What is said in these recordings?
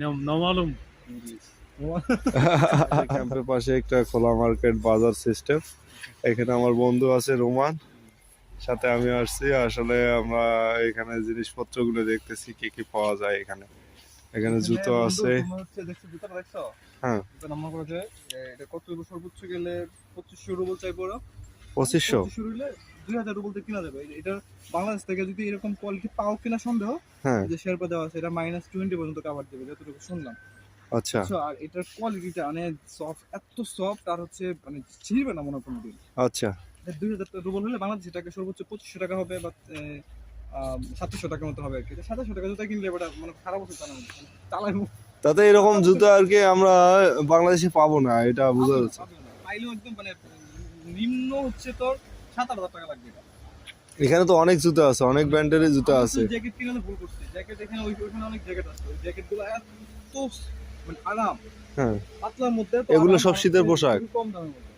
No malum. ক্যাম্পের পাশে একটা খোলা মার্কেট বাজার সিস্টেম। এখানে আমার বন্ধু আছে রোমান, সাথে আমি আসছি। আসলে আমরা এখানে জিনিসপত্রগুলো দেখতেছি কি কি পাওয়া যায় এখানে। এখানে জুতো আছে। হ্যাঁ, এটা কত সর্বোচ্চ গেলে 2500 রুবল চাইবো ওরা। 2500। 2500 হইলে 2000 রুবলতে কিনা যাবে। এটা বাংলাদেশ থেকে যদি এরকম কোয়ালিটি পাও কিনা সন্দেহ, হ্যাঁ, যে শেরপা দেওয়া আছে এটা -20 পর্যন্ত কভার দেবে যতটুকু শুনলাম। আচ্ছা বুঝছো? আর এটার কোয়ালিটিটা মানে সফট, এত সফট, আর হচ্ছে মানে ছিঁড়বে না মনে হয় কোনোদিন। আচ্ছা 2000 রুবল হলে বাংলাদেশি টাকা সর্বোচ্চ 2500 টাকা হবে, বা 2700 টাকার মতো হবে আর কি। 2700 টাকা জুতা কিনলে এটা মানে খারাপ হচ্ছে চালানো, চালাইবো তাতে এরকম জুতো আর কি আমরা বাংলাদেশে পাবো না, এটা বোঝা যাচ্ছে। পাইলেও একদম মানে নিম্ন হচ্ছে তোর 7-8 হাজার টাকা লাগবে এটা। এখানে তো অনেক জুতো আছে, অনেক ব্র্যান্ডের জুতো আছে। জ্যাকেট কিনে ভুল করছি, জ্যাকেট এখানে ওইখানে অনেক জ্যাকেট আছে, ওই জ্যাকেটগুলো এত মানে আরাম, হ্যাঁ, পাতলার মধ্যে তো এগুলো আরাম, সব আর শীতের হচ্ছে পোশাক। খুবই কম দামের মধ্যে।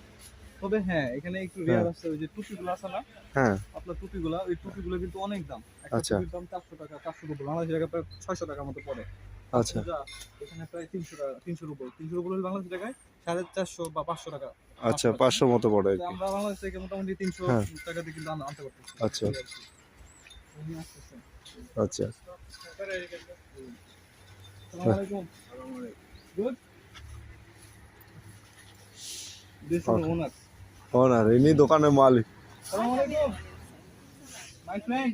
তবে হ্যাঁ, এখানে একটু রেয়ার আছে ওই যে টুপিগুলো আছে না, হ্যাঁ, আপনার টুপিগুলো, ওই টুপিগুলো কিন্তু অনেক দাম। একটা আচ্ছা টুপির দাম 400 টাকা, 400 রুবল, বাংলাদেশি টাকা প্রায় 600 টাকার মতো পড়ে। আচ্ছা এখানে প্রায় 300 টাকা, 300 রুবল, 300 রুবল হলে বাংলাদেশি টাকায় 450 বা 500 টাকা। আচ্ছা, 500 মতো পড়ে আর তো কি। আমরা বাংলাদেশ থেকে মোটামুটি 300 হ্যাঁ, টাকা দিয়ে কিন্তু আনতে পারতেছি। আচ্ছা আচ্ছা। আসসালামু আলাইকুম। Good? This is the owner. ওনার ইনি দোকানের মালিক। Assalamu alaikum. My friend.